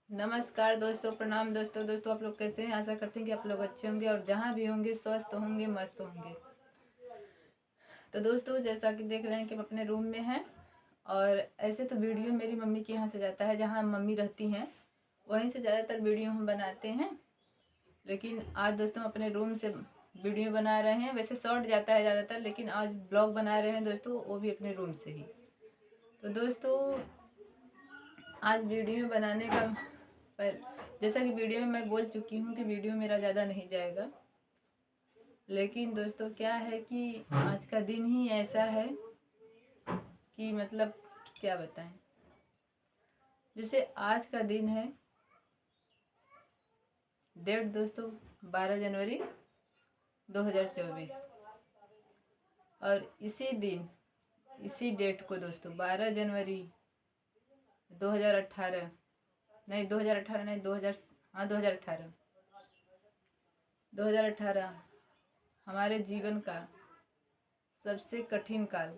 नमस्कार दोस्तों, प्रणाम दोस्तों आप लोग कैसे हैं। आशा करते हैं कि आप लोग अच्छे होंगे और जहाँ भी होंगे स्वस्थ होंगे, मस्त होंगे। तो दोस्तों, जैसा कि देख रहे हैं कि हम अपने रूम में हैं और ऐसे तो वीडियो मेरी मम्मी के यहाँ से जाता है, जहाँ मम्मी रहती हैं वहीं से ज़्यादातर वीडियो हम बनाते हैं। लेकिन आज दोस्तों हम अपने रूम से वीडियो बना रहे हैं। वैसे शॉर्ट जाता है ज़्यादातर, लेकिन आज ब्लॉग बना रहे हैं दोस्तों, वो भी अपने रूम से ही। तो दोस्तों, आज वीडियो बनाने का पर जैसा कि वीडियो में मैं बोल चुकी हूँ कि वीडियो मेरा ज़्यादा नहीं जाएगा। लेकिन दोस्तों क्या है कि आज का दिन ही ऐसा है कि मतलब क्या बताएं। जैसे आज का दिन है, डेट दोस्तों 12 जनवरी 2024। और इसी दिन इसी डेट को दोस्तों 12 जनवरी 2018 नहीं 2018 नहीं 2000 हाँ 2018 हमारे जीवन का सबसे कठिन काल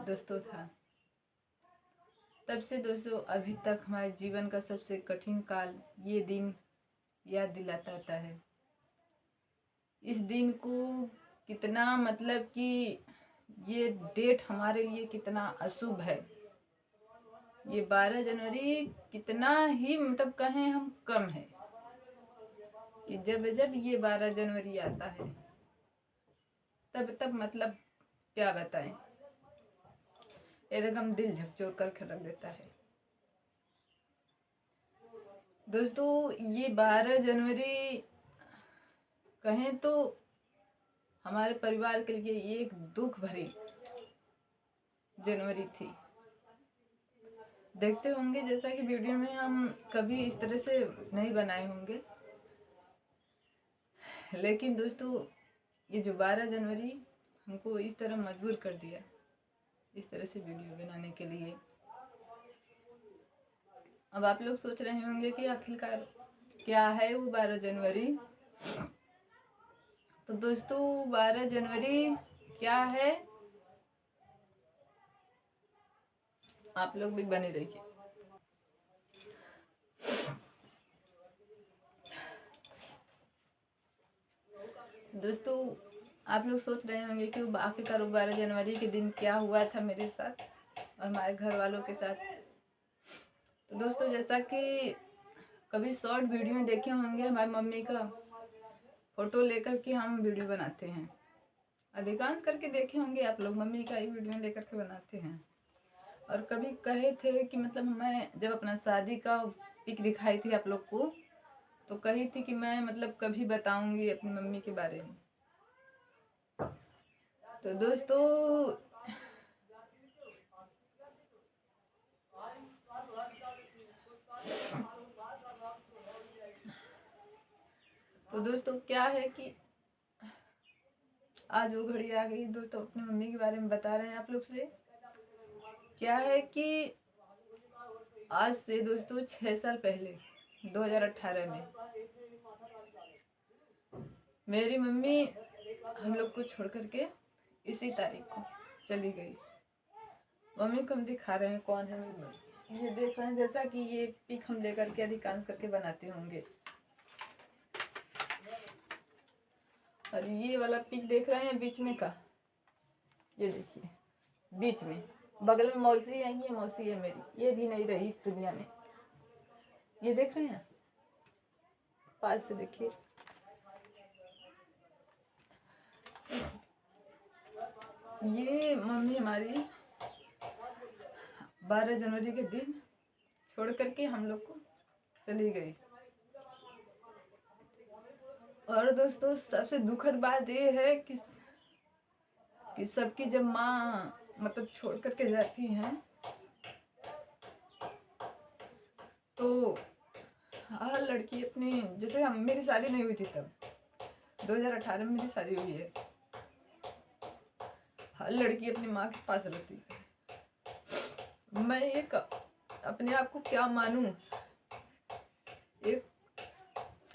दोस्तों था। तब से दोस्तों अभी तक हमारे जीवन का सबसे कठिन काल ये दिन याद दिलाता आता है। इस दिन को कितना मतलब कि ये डेट हमारे लिए कितना अशुभ है। ये 12 जनवरी कितना ही मतलब कहें हम कम है कि जब जब ये 12 जनवरी आता है तब मतलब क्या बताएं, एकदम दिल झकझोर कर रख देता है। दोस्तों ये 12 जनवरी कहें तो हमारे परिवार के लिए एक दुख भरी जनवरी थी। देखते होंगे जैसा कि वीडियो में हम कभी इस तरह से नहीं बनाए होंगे, लेकिन दोस्तों ये जो 12 जनवरी हमको इस तरह मजबूर कर दिया इस तरह से वीडियो बनाने के लिए। अब आप लोग सोच रहे होंगे कि आखिरकार क्या है वो 12 जनवरी। तो दोस्तों 12 जनवरी क्या है, आप लोग भी बने रहिए। दोस्तों आप लोग सोच रहे होंगे कि आखिरकार 12 जनवरी के दिन क्या हुआ था मेरे साथ और हमारे घर वालों के साथ। तो दोस्तों जैसा कि कभी शॉर्ट वीडियो में देखे होंगे, हमारी मम्मी का फोटो लेकर के हम वीडियो बनाते हैं। अधिकांश करके देखे होंगे आप लोग, मम्मी का ही वीडियो लेकर के बनाते हैं। और कभी कहे थे कि मतलब मैं जब अपना शादी का पिक दिखाई थी आप लोग को, तो कही थी कि मैं मतलब कभी बताऊंगी अपनी मम्मी के बारे में। तो दोस्तों क्या है कि आज वो घड़ी आ गई दोस्तों, अपनी मम्मी के बारे में बता रहे हैं आप लोग से। क्या है कि आज से दोस्तों 6 साल पहले 2018 में मेरी मम्मी हम लोग को छोड़ करके इसी तारीख को चली गई। मम्मी को हम दिखा रहे हैं कौन है मेरी मम्मी, ये देख रहे हैं जैसा कि ये पिक हम लेकर के अधिकांश करके बनाते होंगे। और ये वाला पिक देख रहे हैं बीच में का, ये देखिए बीच में, बगल में मौसी है, ये मौसी है मेरी, ये भी नहीं रही इस दुनिया में। ये देख रहे हैं, पास से देखिए। ये मम्मी हमारी 12 जनवरी के दिन छोड़ करके हम लोग को चली गई। और दोस्तों सबसे दुखद बात ये है कि सबकी जब माँ मतलब छोड़ करके जाती हैं तो हर लड़की अपनी, जैसे हम मेरी शादी नहीं हुई थी तब 2018 में मेरी शादी हुई है, हर लड़की अपनी माँ के पास रहती है। मैं एक अपने आप को क्या मानूं, एक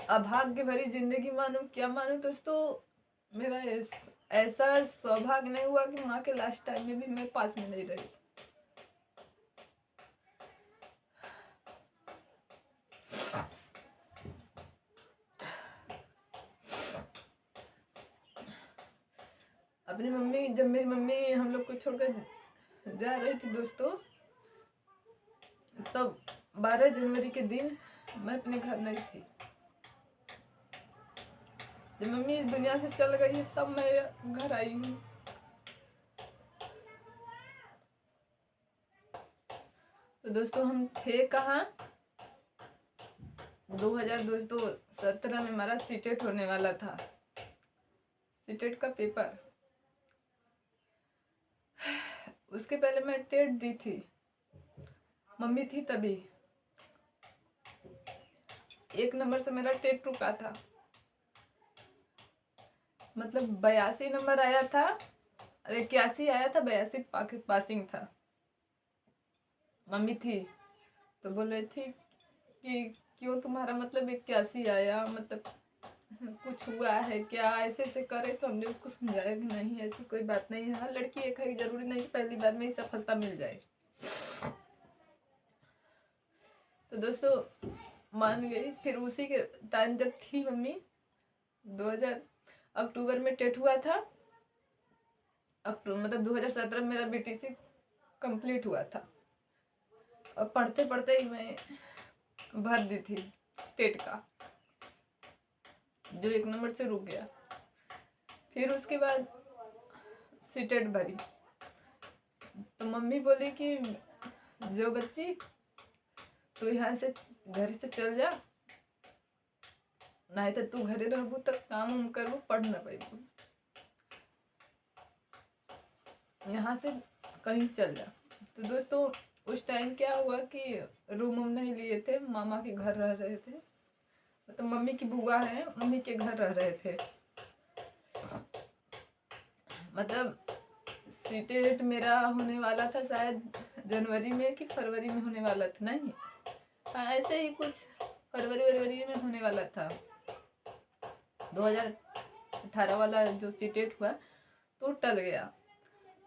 अभाग्य भरी जिंदगी मानूं क्या मानूं दोस्तों। मेरा ऐसा सौभाग्य नहीं हुआ कि माँ के लास्ट टाइम में भी मैं पास में नहीं रही। अपनी मम्मी, जब मेरी मम्मी हम लोग को छोड़कर जा रही थी दोस्तों, तब 12 जनवरी के दिन मैं अपने घर नहीं थी। जब मम्मी इस दुनिया से चल गई तब मैं घर आई हूँ। तो दोस्तों हम थे कहाँ, 2017 में हमारा सीटेट होने वाला था, सीटेट का पेपर। उसके पहले मैं टेट दी थी, मम्मी थी तभी। 1 नंबर से मेरा टेट रुका था, मतलब 82 नंबर आया था, 81 आया था, 82 पासिंग था। मम्मी थी तो बोल रही थी कि क्यों तुम्हारा मतलब 81 आया, मतलब कुछ हुआ है क्या, ऐसे ऐसे करे। तो हमने उसको समझाया कि नहीं ऐसी कोई बात नहीं है, हर लड़की एक है, जरूरी नहीं पहली बार में ही सफलता मिल जाए। तो दोस्तों मान गई। फिर उसी के टाइम जब थी मम्मी, 2000 अक्टूबर में टेट हुआ था, मतलब 2017 में मेरा बीटीसी कंप्लीट हुआ था, और पढ़ते पढ़ते ही मैं भर दी थी टेट का, जो 1 नंबर से रुक गया। फिर उसके बाद सीटेट भरी, तो मम्मी बोली कि जो बच्ची तू यहाँ से घर से चल जा, नहीं तो तू घरे रहबू तो काम उम करबू, पढ़ न पैबू, यहाँ से कहीं चल जा। तो दोस्तों उस टाइम क्या हुआ कि रूम नहीं लिए थे, मामा के घर रह रहे थे, तो मम्मी की बुआ है उन्हीं के घर रह रहे थे। मतलब सीटेट मेरा होने वाला था शायद जनवरी में कि फरवरी में होने वाला था, नहीं ऐसे ही कुछ फरवरी में होने वाला था। 2018 वाला जो सीटेट हुआ तो टल गया,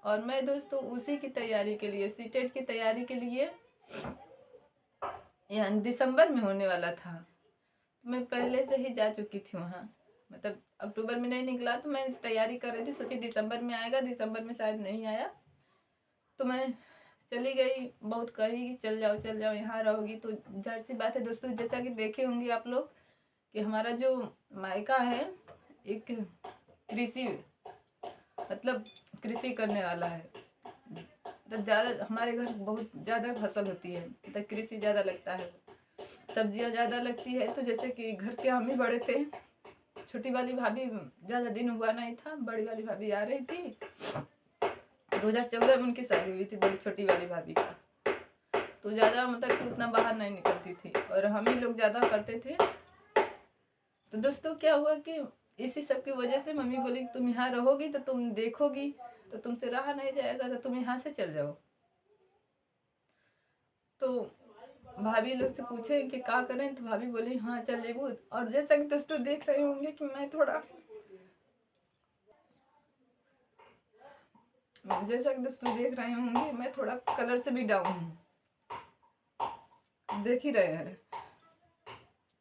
और मैं दोस्तों उसी की तैयारी के लिए, सीटेट की तैयारी के लिए, यानी दिसंबर में होने वाला था, तो मैं पहले से ही जा चुकी थी वहाँ। मतलब अक्टूबर में नहीं निकला तो मैं तैयारी कर रही थी, सोची दिसंबर में आएगा, दिसंबर में शायद नहीं आया, तो मैं चली गई। बहुत कही कि चल जाओ यहाँ रहोगी। तो जाहिर सी बात है दोस्तों, जैसा कि देखे होंगे आप लोग कि हमारा जो मायका है एक कृषि, मतलब कृषि करने वाला है, तो ज़्यादा हमारे घर बहुत ज़्यादा फसल होती है, तो कृषि ज़्यादा लगता है, सब्जियां ज़्यादा लगती है। तो जैसे कि घर के हम ही बड़े थे, छोटी वाली भाभी ज़्यादा दिन हुआ नहीं था, बड़ी वाली भाभी आ रही थी, 2014 में उनकी शादी हुई थी बड़ी छोटी वाली भाभी का, तो ज़्यादा मतलब कि उतना बाहर नहीं निकलती थी, और हम ही लोग ज़्यादा करते थे। तो दोस्तों क्या हुआ कि इसी सब की वजह से मम्मी बोली तुम यहाँ रहोगी तो तुम देखोगी, तो तुमसे रहा नहीं जाएगा, तो तुम यहाँ से चल जाओ। तो भाभी लोग से पूछे कि क्या करें, तो भाभी बोली हाँ चल जेबू। और जैसा कि दोस्तों देख रहे होंगे कि मैं थोड़ा, जैसा कि दोस्तों देख रहे होंगे मैं थोड़ा कलर से भी डाउन हूँ, देख ही रहे हैं।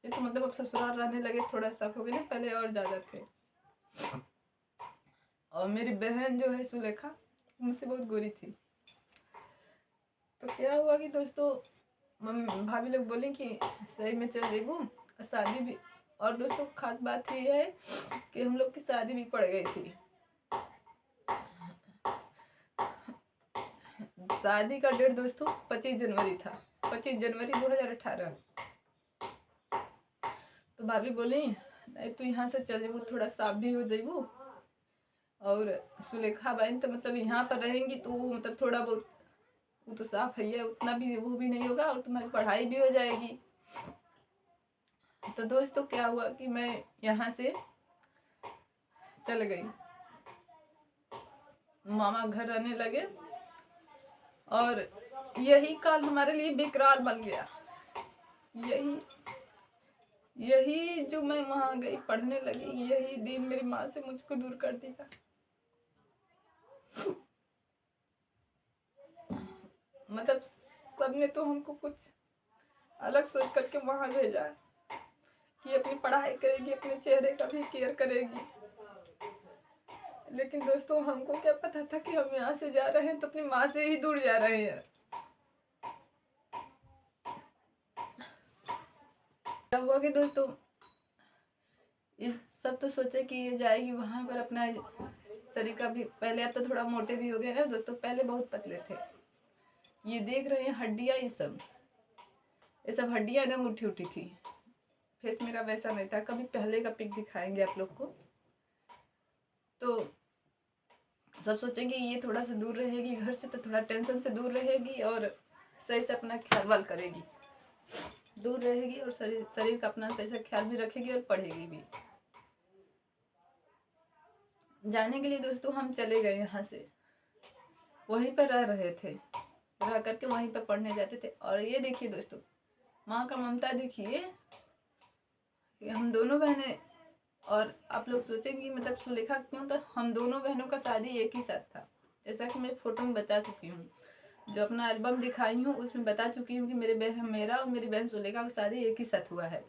ये तो मतलब अब ससुराल रहने लगे थोड़ा साफ हो गए ना, पहले और ज़्यादा थे। और मेरी बहन जो है सुलेखा, मुझसे बहुत गोरी थी। तो क्या हुआ कि दोस्तों मम्मी भाभी लोग बोले कि सही में चल जेबू, शादी भी। और दोस्तों खास बात ये है कि हम लोग की शादी भी पड़ गई थी। शादी का डेट दोस्तों 25 जनवरी था, 25 जनवरी 2018। तो भाभी बोली नहीं तू यहाँ से चल जेबू, थोड़ा साफ भी हो जेबू, और सुलेखा बहन तो मतलब यहाँ पर रहेंगी तो मतलब थोड़ा बहुत वो तो साफ है, उतना भी वो भी नहीं होगा, और तुम्हारी पढ़ाई भी हो जाएगी। तो दोस्तों क्या हुआ कि मैं यहाँ से चल गई, मामा घर रहने लगे, और यही काल हमारे लिए बेकरार बन गया। यही जो मैं वहाँ गई पढ़ने लगी, यही दिन मेरी माँ से मुझको दूर कर दिया। मतलब सबने तो हमको कुछ अलग सोच करके वहाँ भेजा कि अपनी पढ़ाई करेगी, अपने चेहरे का भी केयर करेगी, लेकिन दोस्तों हमको क्या पता था कि हम यहाँ से जा रहे हैं तो अपनी माँ से ही दूर जा रहे हैं। क्या हुआ कि दोस्तों इस सब तो सोचे कि ये जाएगी वहाँ पर अपना शरीर का भी, पहले अब तो थोड़ा मोटे भी हो गए ना दोस्तों, पहले बहुत पतले थे। ये देख रहे हैं हड्डियाँ, ये सब हड्डियाँ एकदम उठी उठी थी। फेस मेरा वैसा नहीं था। कभी पहले का पिक दिखाएंगे आप लोग को। तो सब सोचेंगे ये थोड़ा सा दूर रहेगी घर से, तो थोड़ा टेंशन से दूर रहेगी और सही से अपना ख्याल वाल करेगी, दूर रहेगी और शरीर का अपना सही से ख्याल भी रखेगी और पढ़ेगी भी। जाने के लिए दोस्तों हम चले गए यहाँ से, वहीं पर रह रहे थे, रह करके वहीं पर पढ़ने जाते थे। और ये देखिए दोस्तों माँ का ममता देखिए कि हम दोनों बहनें, और आप लोग सोचेंगे मतलब सुलेखा क्यों, तो हम दोनों बहनों का शादी एक ही साथ था। जैसा कि मैं फोटो में बता चुकी हूँ, जो अपना एल्बम दिखाई हूँ उसमें बता चुकी हूँ कि मेरा और मेरी बहन सुलेखा का शादी एक ही साथ हुआ है।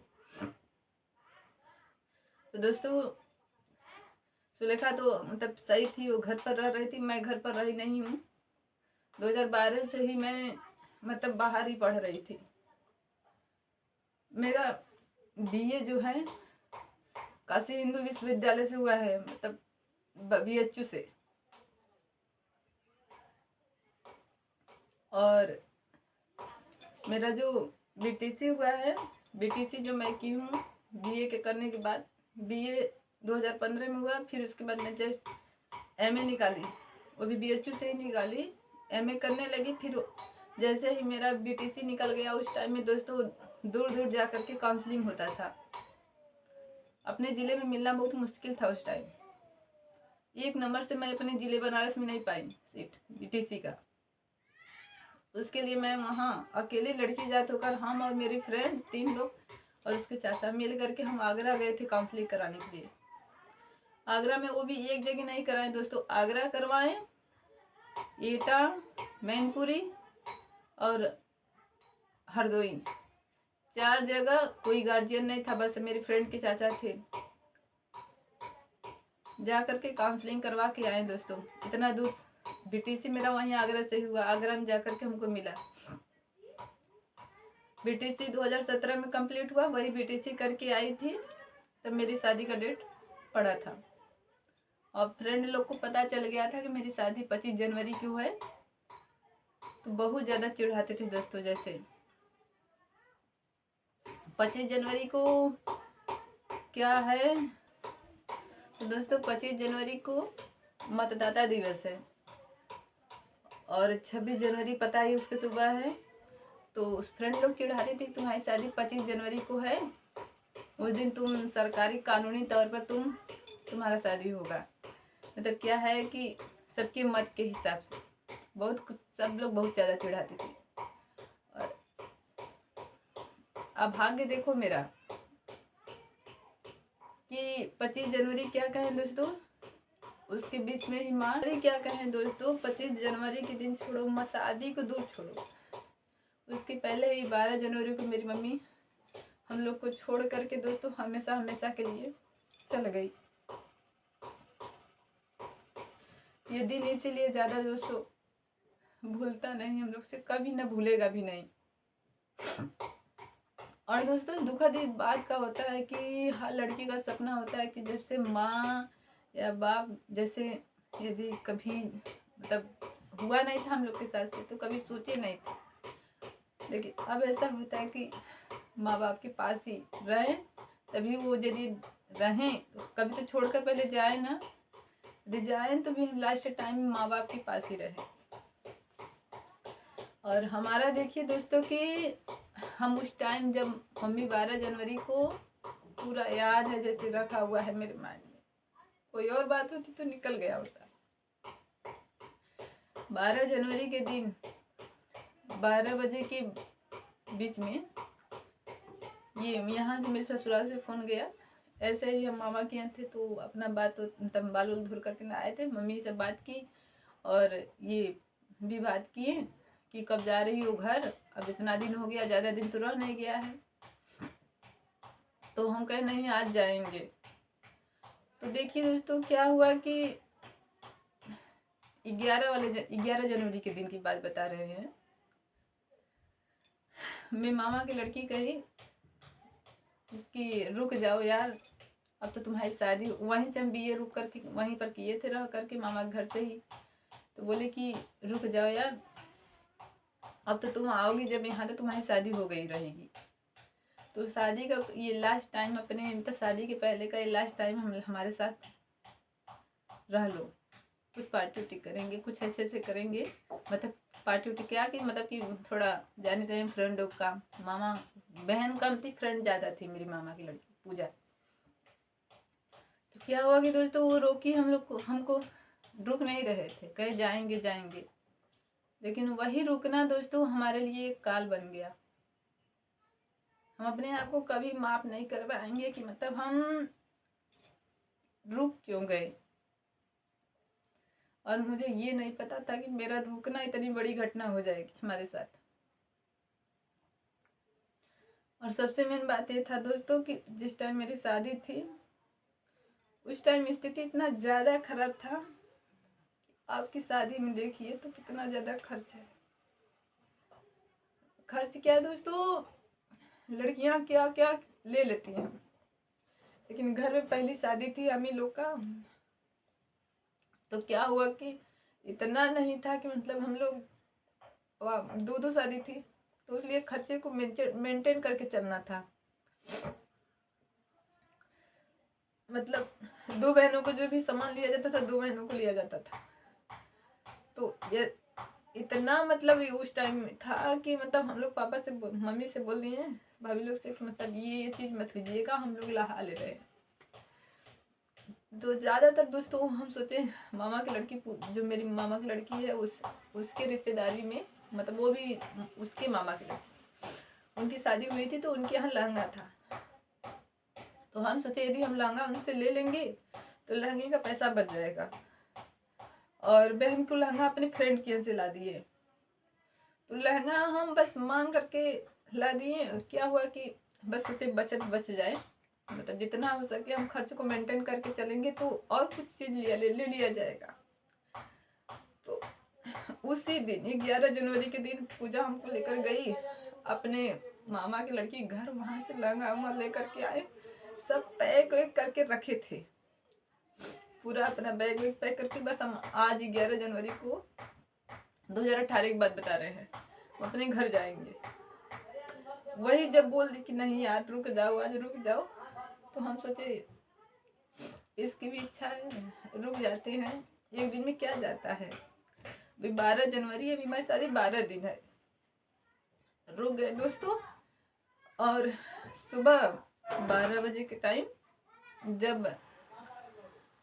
तो दोस्तों सुलेखा तो मतलब सही थी, वो घर पर रह रही थी, मैं घर पर रही नहीं हूँ। 2012 से ही मैं मतलब बाहर ही पढ़ रही थी। मेरा बीए जो है काशी हिंदू विश्वविद्यालय से हुआ है, मतलब BHU से। और मेरा जो BTC हुआ है, BTC जो मैं की हूँ बीए के करने के बाद, बीए 2015 में हुआ। फिर उसके बाद मैं जस्ट MA निकाली, वो भी BHU से ही निकाली। MA करने लगी। फिर जैसे ही मेरा BTC निकल गया, उस टाइम में दोस्तों दूर दूर जा कर के काउंसलिंग होता था। अपने ज़िले में मिलना बहुत मुश्किल था उस टाइम। 1 नंबर से मैं अपने ज़िले बनारस में नहीं पाई सीट BTC का। उसके लिए मैं वहाँ अकेली लड़की जात होकर, हम और मेरी फ्रेंड 3 लोग और उसके चाचा मिल करके हम आगरा गए थे काउंसलिंग कराने के लिए। आगरा में वो भी एक जगह नहीं कराए दोस्तों, आगरा करवाएं, एटा, मैनपुरी और हरदोई, 4 जगह। कोई गार्जियन नहीं था, बस मेरी फ्रेंड के चाचा थे। जा करके काउंसलिंग करवा के आए दोस्तों। इतना दूर BTC मेरा वहीं आगरा से हुआ, आगरा में जा करके हमको मिला। BTC 2017 में कंप्लीट हुआ, वही BTC करके आई थी तब मेरी शादी का डेट पड़ा था। और फ्रेंड लोग को पता चल गया था कि मेरी शादी 25 जनवरी की है, तो बहुत ज़्यादा चिढ़ाते थे दोस्तों। जैसे 25 जनवरी को क्या है तो दोस्तों 25 जनवरी को मतदाता दिवस है और 26 जनवरी पता ही उसके सुबह है। तो उस फ्रेंड लोग चिढ़ाते थे तुम्हारी शादी 25 जनवरी को है, उस दिन तुम सरकारी कानूनी तौर पर तुम्हारा शादी होगा। मतलब क्या है कि सबके मत के हिसाब से बहुत कुछ सब लोग बहुत ज़्यादा चिढ़ाते थे। और अब भाग्य देखो मेरा कि 25 जनवरी क्या कहें दोस्तों, उसके बीच में ही माँ क्या कहें दोस्तों, 25 जनवरी के दिन छोड़ो, शादी को दूर छोड़ो, उसके पहले ही 12 जनवरी को मेरी मम्मी हम लोग को छोड़ करके दोस्तों हमेशा हमेशा के लिए चल गई। ये दिन इसीलिए ज़्यादा दोस्तों भूलता नहीं, हम लोग से कभी ना भूलेगा भी नहीं। और दोस्तों दुखद इस बात का होता है कि हर लड़की का सपना होता है कि जब से माँ या बाप जैसे, यदि कभी मतलब हुआ नहीं था हम लोग के साथ से तो कभी सोचे नहीं थे, लेकिन अब ऐसा होता है कि माँ बाप के पास ही रहें, तभी वो यदि रहें तो कभी तो छोड़कर पहले जाए ना, यदि जाए तो भी हम लास्ट टाइम माँ बाप के पास ही रहें। और हमारा देखिए दोस्तों कि हम उस टाइम जब मम्मी 12 जनवरी को पूरा याद है, जैसे रखा हुआ है मेरे माइंड में, कोई और बात होती तो निकल गया होता। 12 जनवरी के दिन 12 बजे के बीच में ये यहाँ से मेरे ससुराल से फ़ोन गया। ऐसे ही हम मामा के यहाँ थे तो अपना बात बाल धुल करके ना आए थे, मम्मी से बात की और ये भी बात किए कि कब जा रही हो घर, अब इतना दिन हो गया, ज़्यादा दिन तो रह नहीं गया है। तो हम कहे नहीं आज जाएंगे। तो देखिए दोस्तों क्या हुआ कि 11 जनवरी के दिन की बात बता रहे हैं। मेरी मामा की लड़की कही कि रुक जाओ यार, अब तो तुम्हारी शादी, वहीं से हम बीए रुक करके वहीं पर किए थे रह करके मामा के घर से ही। तो बोले कि रुक जाओ यार, अब तो तुम आओगी जब यहाँ तो तुम्हारी शादी हो गई रहेगी। तो शादी का ये लास्ट टाइम, अपने मतलब शादी के पहले का ये लास्ट टाइम हमारे साथ रह लो, कुछ पार्टी उर्टी करेंगे, कुछ ऐसे ऐसे करेंगे। मतलब पार्टी उर्टी क्या कि मतलब कि थोड़ा जाने रहे फ्रेंडों का, मामा बहन कम थी, फ्रेंड ज़्यादा थी मेरी मामा की लड़की पूजा। तो क्या हुआ कि दोस्तों वो रोकी हम लोग को, हमको रुक नहीं रहे थे, कहे जाएंगे जाएंगे, लेकिन वही रुकना दोस्तों हमारे लिए एक काल बन गया। हम अपने आप को कभी माफ नहीं कर पाएंगे कि मतलब हम रुक क्यों गए। और मुझे ये नहीं पता था कि मेरा रुकना इतनी बड़ी घटना हो जाएगी हमारे साथ। और सबसे मेन बात ये था दोस्तों कि जिस टाइम मेरी शादी थी उस टाइम स्थिति इतना ज़्यादा खराब था। आपकी शादी में देखिए तो कितना ज़्यादा खर्च है। खर्च क्या दोस्तों, लड़कियां क्या क्या ले लेती हैं, लेकिन घर में पहली शादी थी हम ही लोग का। तो क्या हुआ कि इतना नहीं था कि मतलब हम लोग दो शादी थी, तो इसलिए खर्चे को मेंटेन करके चलना था। मतलब 2 बहनों को जो भी सामान लिया जाता था 2 बहनों को लिया जाता था। तो ये इतना मतलब उस टाइम में था कि मतलब हम लोग पापा से मम्मी से बोल दिए भाभी लोग से कि मतलब ये चीज़ मत लीजिएगा, हम लोग लहा ले रहे हैं। तो ज़्यादातर दोस्तों हम सोचे मामा की लड़की, जो मेरी मामा की लड़की है उसके रिश्तेदारी में, मतलब वो भी उसके मामा की लड़की, उनकी शादी हुई थी तो उनके यहाँ लहंगा था। तो हम सोचे यदि हम लहंगा उनसे ले लेंगे तो लहंगे का पैसा बच जाएगा। और बहन को लहंगा अपने फ्रेंड के यहाँ से ला दिए। तो लहंगा हम बस मांग करके ला दिए। क्या हुआ कि बस सोचे बचत बच जाए, मतलब जितना हो सके हम खर्च को मेंटेन करके चलेंगे तो और कुछ चीज़ ले लिया जाएगा। तो उसी दिन 11 जनवरी के दिन पूजा हमको लेकर गई अपने मामा की लड़की घर, वहाँ से लहंगा लेकर के आए। सब पैक वैक करके रखे थे, पूरा अपना बैग वैग पैक करके बस हम आज 11 जनवरी को 2018 की बात बता रहे हैं, हम अपने घर जाएंगे। वही जब बोल दी कि नहीं यार रुक जाओ, आज रुक जाओ, तो हम सोचे इसकी भी इच्छा है, रुक जाते हैं, एक दिन में क्या जाता है। अभी 12 जनवरी है, अभी हमारी शादी 12 दिन है। रुक गए दोस्तों। और सुबह 12 बजे के टाइम जब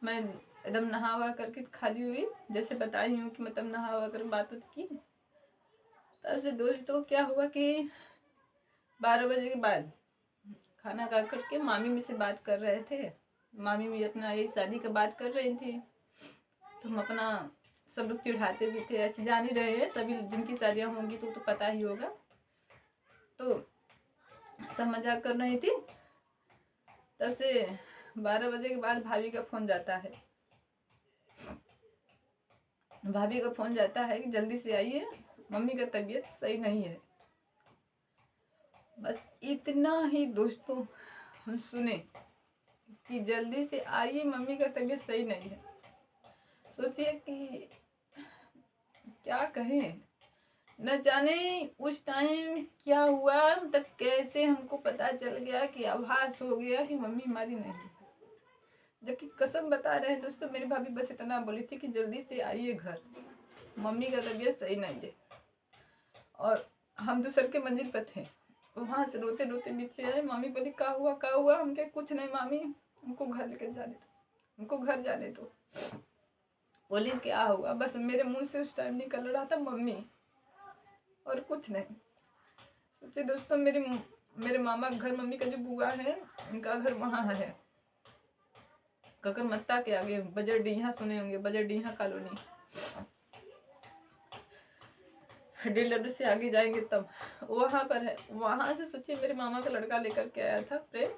मैं एकदम नहा वहा करके खाली हुई, जैसे बताई हूँ कि मतलब नहा वहा कर बात की, तब से दोस्तों क्या हुआ कि 12 बजे के बाद खाना खा करके मामी में से बात कर रहे थे। मामी भी अपना यही शादी का बात कर रही थी, तो हम अपना सब लोग चिढ़ाते भी थे, ऐसे जान ही रहे हैं सभी जिनकी शादियाँ होंगी तो पता ही होगा। तो सब मजाक कर रही थी। तब से 12 बजे के बाद भाभी का फ़ोन जाता है, भाभी का फ़ोन जाता है कि जल्दी से आइए, मम्मी का तबीयत सही नहीं है। बस इतना ही दोस्तों हम सुने कि जल्दी से आइए, मम्मी का तबीयत सही नहीं है। सोचिए कि क्या कहें, न जाने उस टाइम क्या हुआ, मतलब कैसे हमको पता चल गया कि आभास हो गया कि मम्मी हमारी नहीं है। जबकि कसम बता रहे हैं दोस्तों, मेरी भाभी बस इतना बोली थी कि जल्दी से आइए घर, मम्मी का तबीयत सही नहीं है। और हम दूसरे के मंजिल पर थे, वहाँ से रोते रोते नीचे आए। मम्मी बोली क्या हुआ, हम कहे कुछ नहीं मामी, हमको घर लेकर जाने दो, हमको घर जाने दो। बोली क्या हुआ, बस मेरे मुंह से उस टाइम निकल रहा था मम्मी, और कुछ नहीं। सोचिए दोस्तों, मेरे मामा घर, मम्मी का जो बुआ है उनका घर वहाँ है ककरमत्ता के आगे, बजरडीहा सुने होंगे, बजरडीहा कॉलोनी, 1.5 किलोमीटर से आगे जाएंगे तब वहाँ पर है। वहाँ से सोचिए मेरे मामा का लड़का लेकर के आया था प्रेम,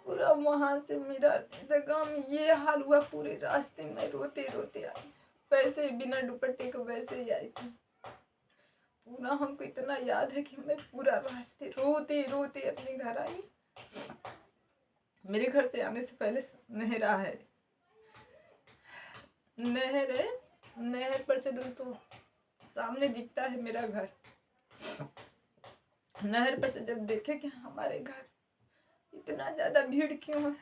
पूरा वहाँ से मेरा एकदम ये हाल हुआ, पूरे रास्ते में रोते रोते आई। वैसे ही बिना दुपट्टे के वैसे ही आई थी। पूरा हमको इतना याद है कि मैं पूरा रास्ते रोते रोते अपने घर आई। मेरे घर से आने से पहले नहरा है, नहर है, नहर पर से दोस्तों सामने दिखता है मेरा घर। नहर पर से जब देखे कि हमारे घर इतना ज्यादा भीड़ क्यों है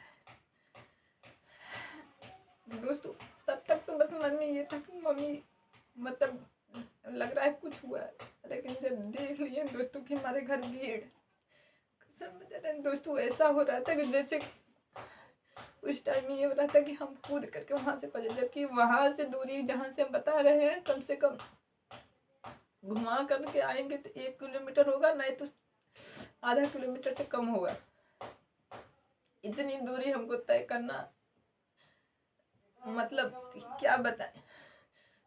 दोस्तों, तब तक तो बस मन में ये था कि मम्मी मतलब लग रहा है कुछ हुआ है, लेकिन जब देख लिए दोस्तों कि हमारे घर भीड़, कसम दोस्तों ऐसा हो रहा था कि जैसे उस टाइम ये हो रहा था कि हम कूद करके वहां से पहुंचे, जबकि वहां से दूरी जहां से हम बता रहे हैं कम से कम घुमा करके आएंगे तो 1 किलोमीटर होगा, नहीं तो आधा किलोमीटर से कम होगा। इतनी दूरी हमको तय करना, मतलब क्या बताएं।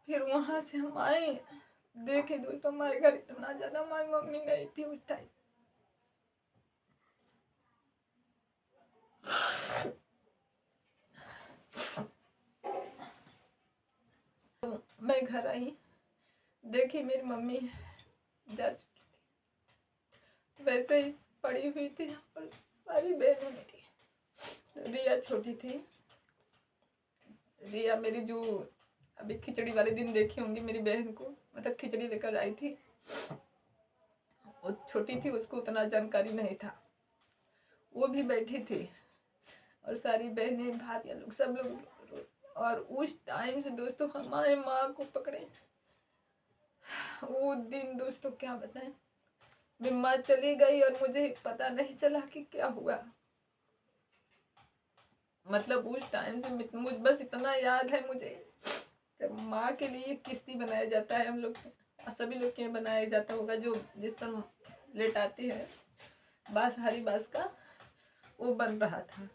फिर वहां से हम आए, देखे दोस्तों हमारे घर इतना ज्यादा, हमारी मम्मी नहीं थी उस टाइम। तो मैं घर आई, देखी मेरी मम्मी जा चुकी थी, वैसे ही पड़ी हुई थी और सारी बहनें मेरी। रिया छोटी थी, रिया मेरी जो अभी खिचड़ी वाले दिन देखी होंगी मेरी बहन को, मतलब खिचड़ी लेकर आई थी, वो छोटी थी, उसको उतना जानकारी नहीं था, वो भी बैठी थी और सारी बहनें भाभियाँ लोग सब लोग। और उस टाइम से दोस्तों हमारे माँ को पकड़े, वो दिन दोस्तों क्या बताएं, मेरी माँ चली गई और मुझे पता नहीं चला कि क्या हुआ। मतलब उस टाइम से मुझ बस इतना याद है मुझे, जब माँ के लिए किस्ती बनाया जाता है, हम लोग सभी लोग के बनाया जाता होगा, जो जिस पर लेटाते हैं बांस, हरी बांस का, वो बन रहा था।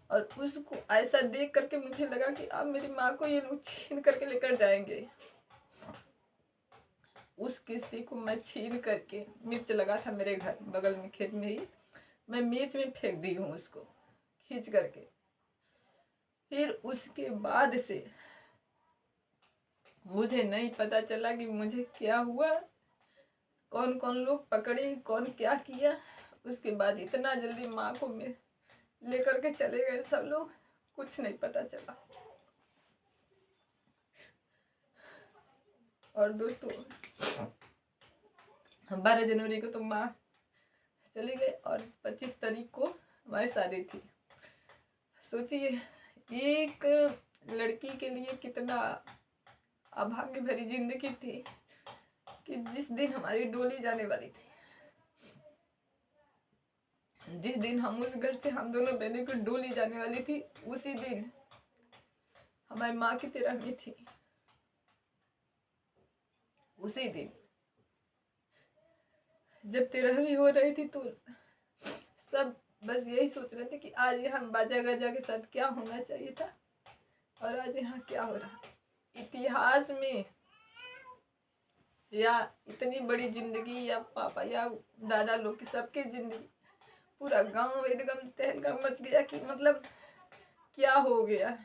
और उसको ऐसा देख करके मुझे लगा कि अब मेरी माँ को ये लोग छीन करके लेकर जाएंगे। उस किस्ती को मैं छीन करके, मिर्च लगा था मेरे घर बगल में खेत में ही, मैं मिर्च में फेंक दी हूँ उसको खींच करके। फिर उसके बाद से मुझे नहीं पता चला कि मुझे क्या हुआ, कौन कौन लोग पकड़े, कौन क्या किया। उसके बाद इतना जल्दी माँ को लेकर के चले गए सब लोग, कुछ नहीं पता चला। और दोस्तों 12 जनवरी को तो माँ चली गई और 25 तारीख को हमारी शादी थी। सोचिए एक लड़की के लिए कितना अभाग्य भरी जिंदगी थी कि जिस दिन हमारी डोली जाने वाली थी, जिस दिन हम उस घर से हम दोनों बहनों की डोली जाने वाली थी, उसी दिन हमारी माँ की 13वीं थी। उसी दिन जब 13वीं हो रही थी तो सब बस यही सोच रहे थे कि आज यहाँ बाजा गाजा के साथ क्या होना चाहिए था और आज यहाँ क्या हो रहा है। इतिहास में या इतनी बड़ी जिंदगी या पापा या दादा लोग की सबकी जिंदगी, पूरा गांव एकदम तहलका मच गया कि मतलब क्या हो गया।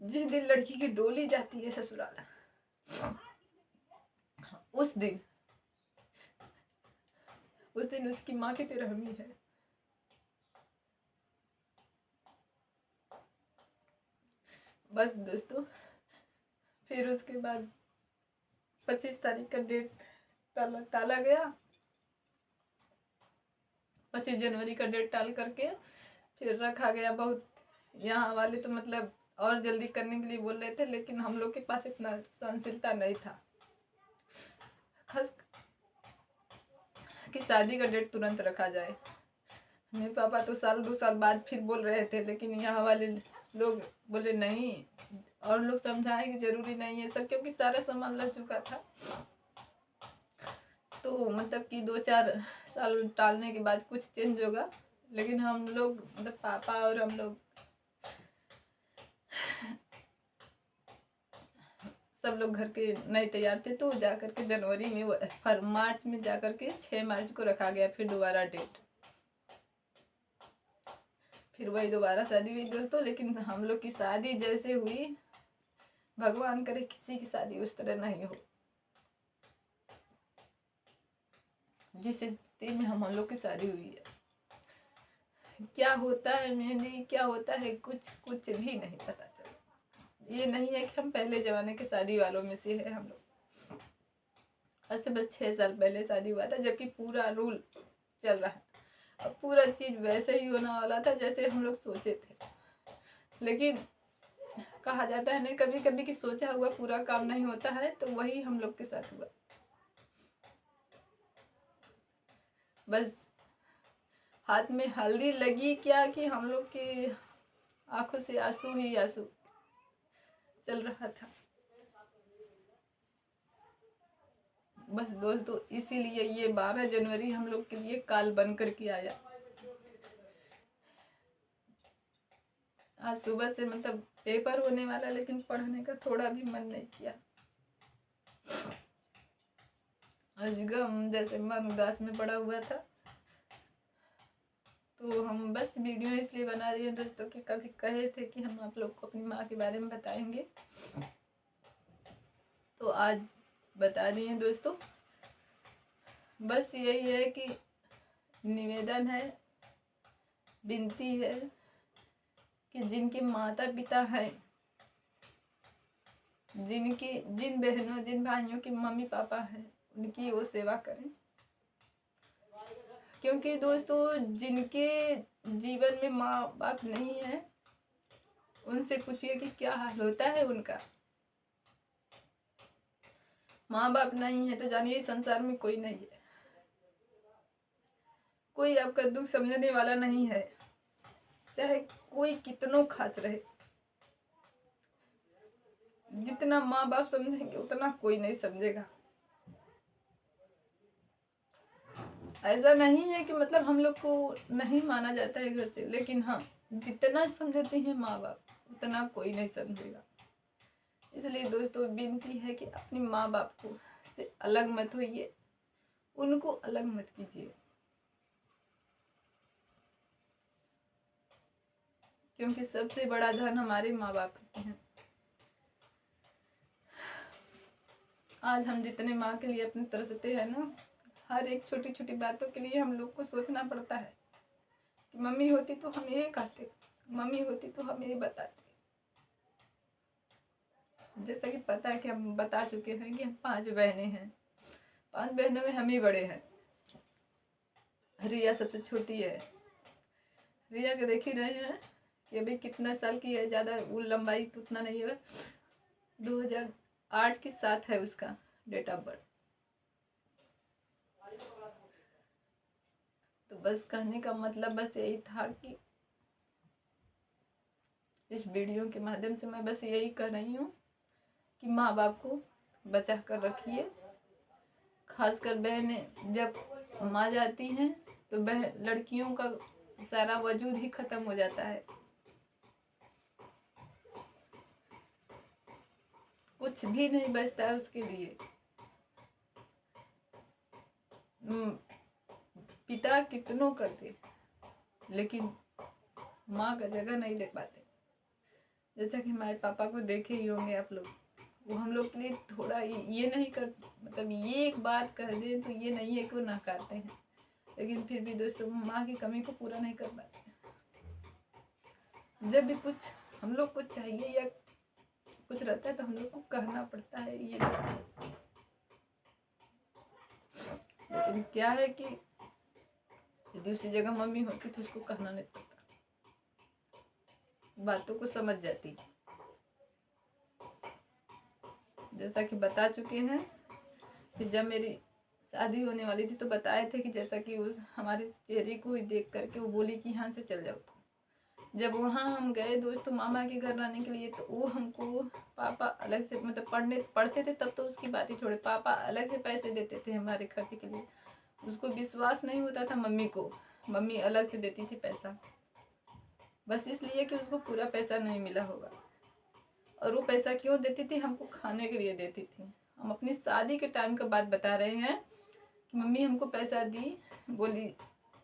जिस दिन लड़की की डोली जाती है ससुराल, उस दिन उसकी माँ की 13वीं है। बस दोस्तों फिर उसके बाद 25 तारीख का डेट टाला गया, 25 जनवरी का डेट टाल करके फिर रखा गया। बहुत यहाँ वाले तो मतलब और जल्दी करने के लिए बोल रहे थे, लेकिन हम लोग के पास इतना सहनशीलता नहीं था खास कि शादी का डेट तुरंत रखा जाए। मेरे पापा तो 1-2 साल बाद फिर बोल रहे थे, लेकिन यहाँ वाले लोग बोले नहीं, और लोग समझाए कि जरूरी नहीं है सब, क्योंकि सारा सामान लग चुका था। तो मतलब कि 2-4 साल टालने के बाद कुछ चेंज होगा, लेकिन हम लोग मतलब पापा और हम लोग सब लोग घर के नए तैयार थे, तो जा कर के जनवरी में मार्च में जा कर के 6 मार्च को रखा गया फिर दोबारा डेट। फिर वही दोबारा शादी हुई दोस्तों। लेकिन हम लोग की शादी जैसे हुई भगवान करे किसी की शादी उस तरह नहीं हो जिस स्थिति में हम लोग की शादी हुई है। क्या होता है मेहंदी, क्या होता है कुछ भी नहीं पता चला। ये नहीं है कि हम पहले जमाने के शादी वालों में से है हम लोग। ऐसे बस 6 साल पहले शादी हुआ था, जबकि पूरा रूल चल रहा है। अब पूरा चीज वैसे ही होने वाला था जैसे हम लोग सोचे थे। लेकिन कहा जाता है ना कभी कभी कि सोचा हुआ पूरा काम नहीं होता है, तो वही हम लोग के साथ हुआ। बस हाथ में हल्दी लगी क्या कि हम लोग की आंखों से आंसू ही आंसू चल रहा था। बस दोस्तों इसीलिए ये 12 जनवरी हम लोग के लिए काल बन कर के आया। आज सुबह से मतलब पेपर होने वाला, लेकिन पढ़ने का थोड़ा भी मन नहीं किया। आज गम जैसे मन उदास में पड़ा हुआ था। तो हम बस वीडियो इसलिए बना रहे हैं दोस्तों कि कभी कहे थे कि हम आप लोग को अपनी माँ के बारे में बताएंगे, तो आज बता दिए दोस्तों। बस यही है कि निवेदन है, विनती है कि जिनके माता पिता हैं, जिन बहनों जिन भाइयों के मम्मी पापा हैं, उनकी वो सेवा करें। क्योंकि दोस्तों जिनके जीवन में माँ बाप नहीं है, उनसे पूछिए कि क्या हाल होता है उनका। माँ बाप नहीं है तो जानिए संसार में कोई नहीं है, कोई आपका दुख समझने वाला नहीं है, चाहे कोई कितनों खास रहे। जितना माँ बाप समझेंगे उतना कोई नहीं समझेगा। ऐसा नहीं है कि मतलब हम लोग को नहीं माना जाता है घर से, लेकिन हाँ जितना समझते हैं माँ बाप उतना कोई नहीं समझेगा। इसलिए दोस्तों विनती है कि अपनी माँ बाप को से अलग मत होइए, उनको अलग मत कीजिए। क्योंकि सबसे बड़ा धन हमारे माँ बाप होते हैं। आज हम जितने माँ के लिए अपने तरसते हैं ना, हर एक छोटी छोटी बातों के लिए हम लोग को सोचना पड़ता है कि मम्मी होती तो हम ये कहते, मम्मी होती तो हम ये बताते। जैसा कि पता है कि हम बता चुके हैं कि हम 5 बहनें हैं। 5 बहनों में हम ही बड़े हैं। रिया सबसे छोटी है। रिया के देख ही रहे हैं कि अभी कितना साल की है, ज़्यादा वो लंबाई तो उतना नहीं है। 2008 के साथ है उसका डेट ऑफ बर्थ। तो बस कहने का मतलब बस यही था कि इस वीडियो के माध्यम से मैं बस यही कह रही हूँ कि माँ बाप को बचा कर रखिए। खासकर बहनें जब माँ जाती हैं तो लड़कियों का सारा वजूद ही खत्म हो जाता है, कुछ भी नहीं बचता है उसके लिए। पिता कितनों करते लेकिन माँ का जगह नहीं ले पाते। जैसा कि हमारे पापा को देखे ही होंगे आप लोग, वो हम लोग के लिए थोड़ा ये नहीं कर, मतलब ये एक बात कह दें तो ये नहीं है कि वो नकारते हैं, लेकिन फिर भी दोस्तों माँ की कमी को पूरा नहीं कर पाते। जब भी कुछ हम लोग को चाहिए या कुछ रहता है तो हम लोग को कहना पड़ता है ये। लेकिन क्या है कि यदि उसी जगह मम्मी होती तो उसको कहना नहीं पड़ता, बातों को समझ जाती। जैसा कि बता चुके हैं कि जब मेरी शादी होने वाली थी तो बताए थे कि जैसा कि उस हमारे चेहरे को ही देख करके वो बोली कि यहाँ से चल जाओ। जब वहाँ हम गए दोस्तों मामा के घर रहने के लिए, तो वो हमको पापा अलग से मतलब पढ़ते थे तब तो उसकी बात ही छोड़े, पापा अलग से पैसे देते थे हमारे खर्च के लिए। उसको विश्वास नहीं होता था मम्मी को, मम्मी अलग से देती थी पैसा, बस इसलिए कि उसको पूरा पैसा नहीं मिला होगा। और वो पैसा क्यों देती थी? हमको खाने के लिए देती थी। हम अपनी शादी के टाइम का बात बता रहे हैं कि मम्मी हमको पैसा दी, बोली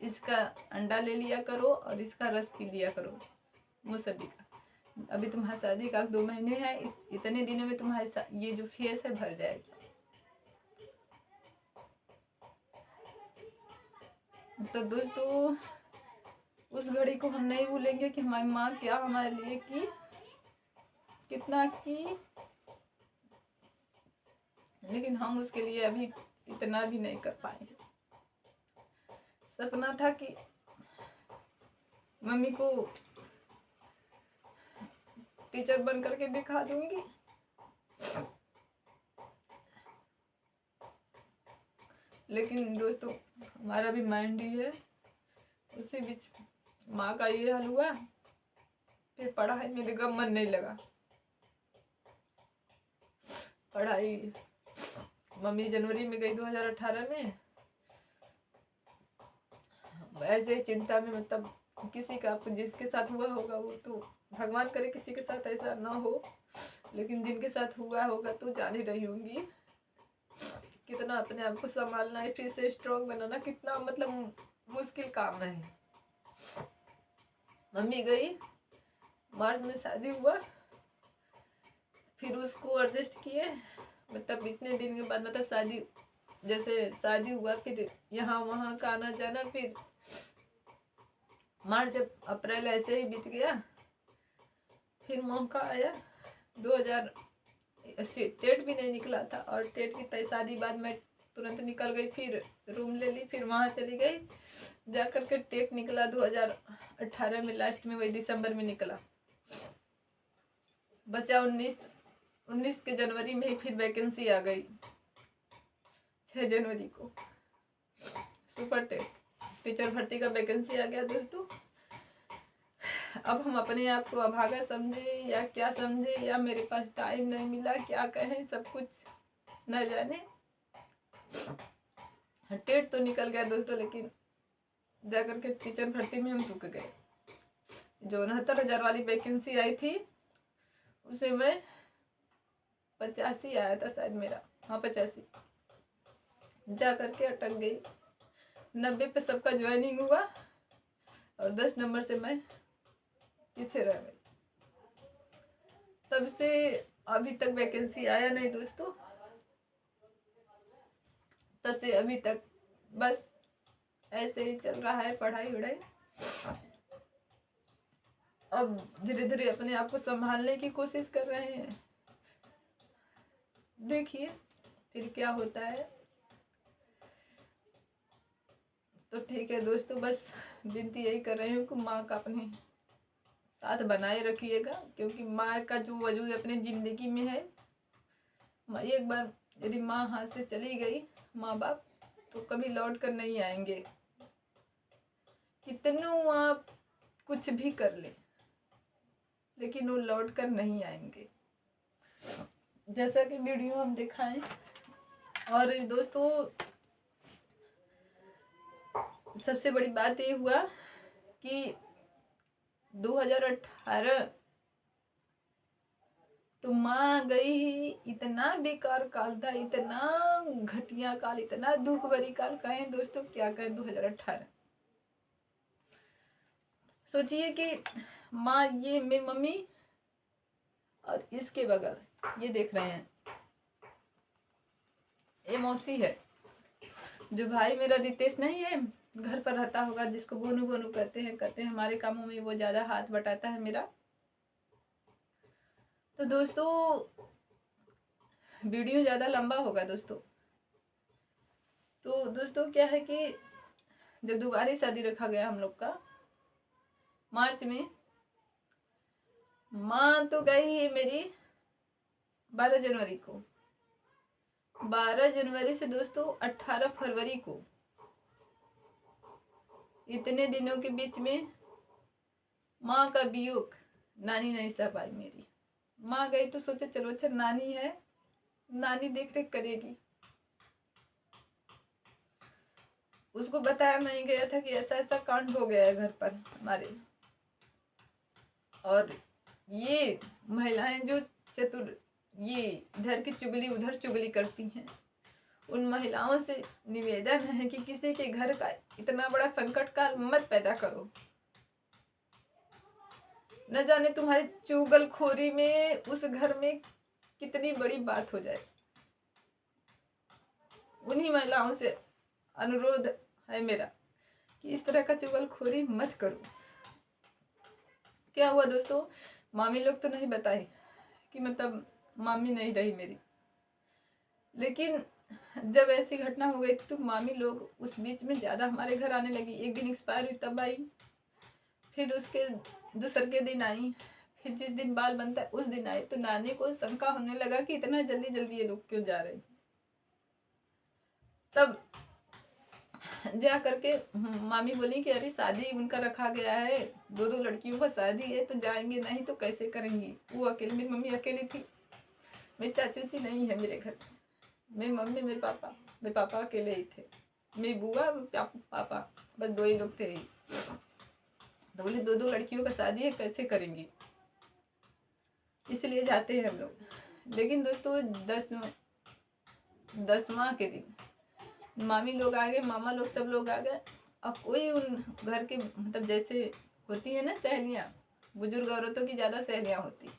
इसका अंडा ले लिया करो और इसका रस पी लिया करो मौसम्बी का, अभी तुम्हारी शादी का 2 महीने है, इस इतने दिनों में तुम्हारे ये जो फेस है भर जाएगा। तो दोस्तों उस घड़ी को हम नहीं भूलेंगे कि हमारी माँ क्या हमारे लिए की, कितना की, लेकिन हम उसके लिए अभी इतना भी नहीं कर पाए। सपना था कि मम्मी को टीचर बन करके दिखा दूंगी, लेकिन दोस्तों हमारा भी माइंड ही है। उसी बीच माँ का ये हाल हुआ, फिर पढ़ाई में देखा मन नहीं लगा। पढ़ाई मम्मी जनवरी में गई 2018 में, ऐसे चिंता में, मतलब किसी का जिसके साथ हुआ होगा वो तो भगवान करे किसी के साथ ऐसा ना हो, लेकिन जिनके साथ हुआ होगा तो जान ही रही होंगी कितना अपने आप को संभालना है, फिर से स्ट्रॉन्ग बनाना कितना मतलब मुश्किल काम है। मम्मी गई, मार्च में शादी हुआ, फिर उसको एडजस्ट किए, मतलब इतने दिन के बाद, मतलब शादी जैसे शादी हुआ, फिर यहाँ वहाँ का आना जाना, फिर मार्च जब अप्रैल ऐसे ही बीत गया, फिर मौका आया 2000 टेट भी नहीं निकला था, और टेट की तय शादी बाद मैं तुरंत निकल गई, फिर रूम ले ली, फिर वहाँ चली गई, जा कर के टेट निकला 2018 में लास्ट में, वही दिसंबर में निकला। बचा 19 के जनवरी में ही फिर वैकेंसी आ गई 6 जनवरी को, सुपर टेट टीचर भर्ती का वैकेंसी आ गया दोस्तों। अब हम अपने आप को अभागा समझे या क्या समझे, या मेरे पास टाइम नहीं मिला, क्या कहें, सब कुछ न जाने। टेट तो निकल गया दोस्तों, लेकिन जाकर के टीचर भर्ती में हम रुक गए। जो 69,000 वाली वैकेंसी आई थी उसमें मैं 85 आया था शायद मेरा, हाँ 85, जा करके अटक गई। 90 पे सबका ज्वाइनिंग हुआ और 10 नंबर से मैं पीछे रह गई। तब से अभी तक वैकेंसी आया नहीं दोस्तों, तब से अभी तक बस ऐसे ही चल रहा है पढ़ाई वढ़ाई। अब धीरे धीरे अपने आप को संभालने की कोशिश कर रहे हैं, देखिए फिर क्या होता है। तो ठीक है दोस्तों, बस विनती यही कर रही हूँ कि माँ का अपने साथ बनाए रखिएगा, क्योंकि माँ का जो वजूद अपनी ज़िंदगी में है, एक बार यदि माँ हाथ से चली गई, माँ बाप, तो कभी लौट कर नहीं आएंगे, कितनों आप कुछ भी कर ले, लेकिन वो लौट कर नहीं आएंगे, जैसा कि वीडियो हम दिखाएं। और दोस्तों सबसे बड़ी बात ये हुआ कि 2018 तो माँ गई ही, इतना बेकार काल था, इतना घटिया काल, इतना दुख भरी काल, कहें दोस्तों क्या कहें। 2018 सोचिए कि माँ, ये मेरी मम्मी, और इसके बगल ये देख रहे हैं, ये मौसी है। जो भाई मेरा रितेश नहीं है, घर पर रहता होगा, जिसको बोनू बोनू कहते हैं, हमारे कामों में वो ज़्यादा हाथ बटाता है मेरा। तो दोस्तों वीडियो ज़्यादा लंबा होगा दोस्तों। तो दोस्तों क्या है कि जब दोबारा शादी रखा गया हम लोग का मार्च में, माँ तो गई है मेरी 12 जनवरी को, 12 जनवरी से दोस्तों 18 फरवरी को, इतने दिनों के बीच में माँ का वियोग नानी नहीं सह पाई मेरी। माँ गई तो सोचा चलो अच्छा नानी है, नानी देख रेख करेगी। उसको बताया नहीं गया था कि ऐसा ऐसा कांड हो गया है घर पर हमारे। और ये महिलाएं जो चतुर, ये इधर की चुगली उधर चुगली करती हैं, उन महिलाओं से निवेदन है कि किसी के घर का इतना बड़ा संकट काल मत पैदा करो। न जाने तुम्हारी चुगलखोरी में उस घर में कितनी बड़ी बात हो जाए। उन्हीं महिलाओं से अनुरोध है मेरा कि इस तरह का चुगलखोरी मत करो। क्या हुआ दोस्तों, मामी लोग तो नहीं बताए कि मतलब मामी नहीं रही मेरी, लेकिन जब ऐसी घटना हो गई तो मामी लोग उस बीच में ज़्यादा हमारे घर आने लगी। एक दिन एक्सपायर हुई तब आई, फिर उसके दूसरे के दिन आई, फिर जिस दिन बाल बनता है उस दिन आई। तो नानी को शंका होने लगा कि इतना जल्दी जल्दी ये लोग क्यों जा रहे हैं। तब जा करके मामी बोली कि अरे शादी उनका रखा गया है, 2 लड़कियों का शादी है, तो जाएंगे नहीं तो कैसे करेंगी। वो अकेली, मेरी मम्मी अकेली थी, मेरी चाची उची नहीं है मेरे घर। मेरी मम्मी मेरे पापा अकेले ही थे, मेरी बुआ पापा, बस 2 ही लोग थे ही। तो बोले 2 लड़कियों का शादी है, कैसे करेंगी, इसलिए जाते हैं हम लोग। लेकिन दोस्तों 10वां के दिन मामी लोग आ गए, मामा लोग, सब लोग आ गए। अब कोई उन घर के मतलब जैसे होती है ना सहेलियाँ, बुजुर्ग औरतों की ज़्यादा सहेलियाँ होती,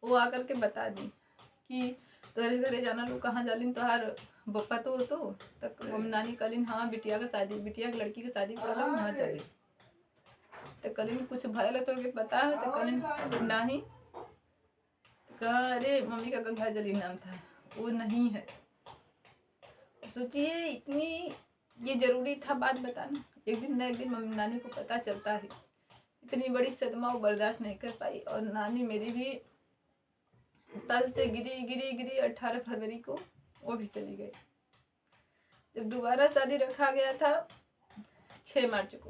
वो आकर के बता दी कि तोहरे घरे जाना लोग कहाँ जालिन, तोहार बप्पा तो हो। तो तक नानी कलिन हाँ बिटिया का शादी, बिटिया की लड़की की शादी करा वहाँ चले। तो कलिन कुछ भयल तो के पता है, तो कलिन नहीं, कहा अरे मम्मी का गंगा जली नाम था, वो नहीं है। सोचिए इतनी ये जरूरी था बात बताना। एक दिन न एक दिन मम्मी नानी को पता चलता है। इतनी बड़ी सदमा वो बर्दाश्त नहीं कर पाई और नानी मेरी भी तल से गिरी 18 फरवरी को वो भी चली गई। जब दोबारा शादी रखा गया था 6 मार्च को,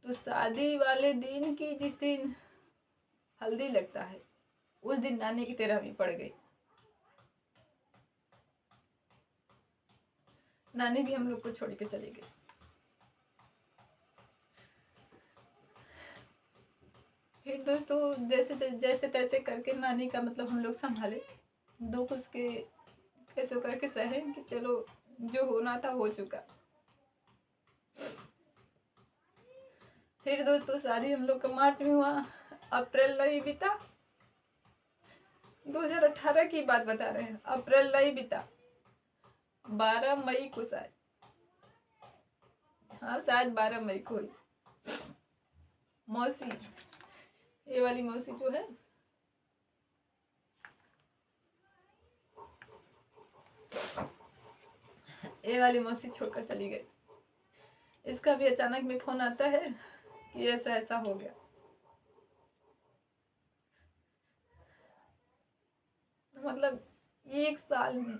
तो शादी वाले दिन की जिस दिन हल्दी लगता है उस दिन नानी की 13वीं पड़ गई। नानी भी हम लोग को छोड़ के चली गई। फिर दोस्तों जैसे तैसे करके नानी का मतलब हम लोग संभाले, दुख उसके कैसे करके सहे कि चलो जो होना था हो चुका। फिर दोस्तों शादी हम लोग का मार्च में हुआ, अप्रैल नहीं बीता, 2018 की बात बता रहे हैं, अप्रैल नहीं बीता, 12 मई को शायद, हाँ शायद 12 मई को हुई। मौसी, ये वाली मौसी जो है, ये वाली मौसी छोड़कर चली गई। इसका भी अचानक में फोन आता है कि ऐसा ऐसा हो गया। मतलब 1 साल में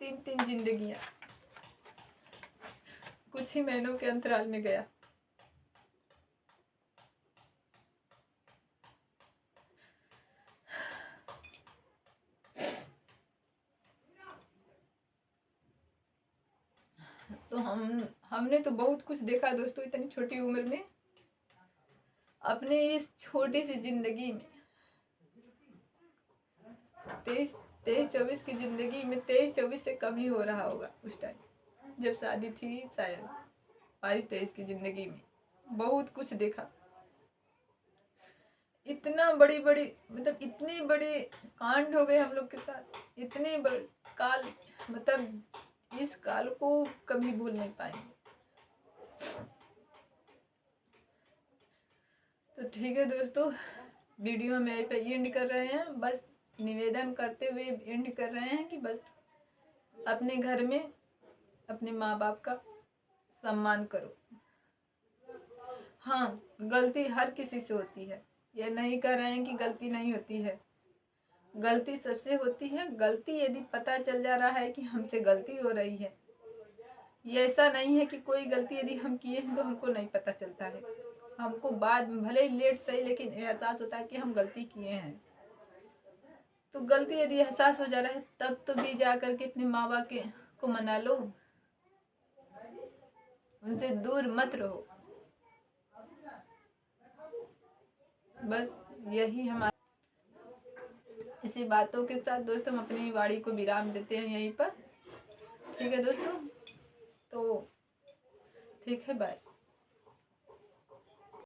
3 जिंदगियां कुछ ही महीनों के अंतराल में गया। तो हमने तो बहुत कुछ देखा दोस्तों इतनी छोटी उम्र में। अपने इस छोटी सी जिंदगी में 23-24 की जिंदगी में 23-24 से कम ही हो रहा होगा उस टाइम जब शादी थी, शायद 22-23 की जिंदगी में बहुत कुछ देखा। इतना बड़ी मतलब इतनी बड़ी कांड हो गए हम लोग के साथ, इतने बड़े काल, मतलब इस काल को कभी भूल नहीं पाएंगे। तो ठीक है दोस्तों, वीडियो हम यहीं पे एंड कर रहे हैं। बस निवेदन करते हुए एंड कर रहे हैं कि बस अपने घर में अपने माँ बाप का सम्मान करो। हाँ, गलती हर किसी से होती है, ये नहीं कह रहे हैं कि गलती नहीं होती है, गलती सबसे होती है। गलती यदि पता चल जा रहा है कि हमसे गलती हो रही है, ये ऐसा नहीं है कि कोई गलती यदि हम किए हैं तो हमको नहीं पता चलता है। हमको बाद में भले ही लेट सही, लेकिन एहसास होता है कि हम गलती किए हैं। तो गलती यदि एहसास हो जा रहा है तब तो भी जा करके अपने माँ बाप को मना लो, उनसे दूर मत रहो। बस यही हमारा, इसी बातों के साथ दोस्तों हम अपनी वाणी को विराम देते हैं यहीं पर। ठीक है दोस्तों, तो ठीक है, बाय।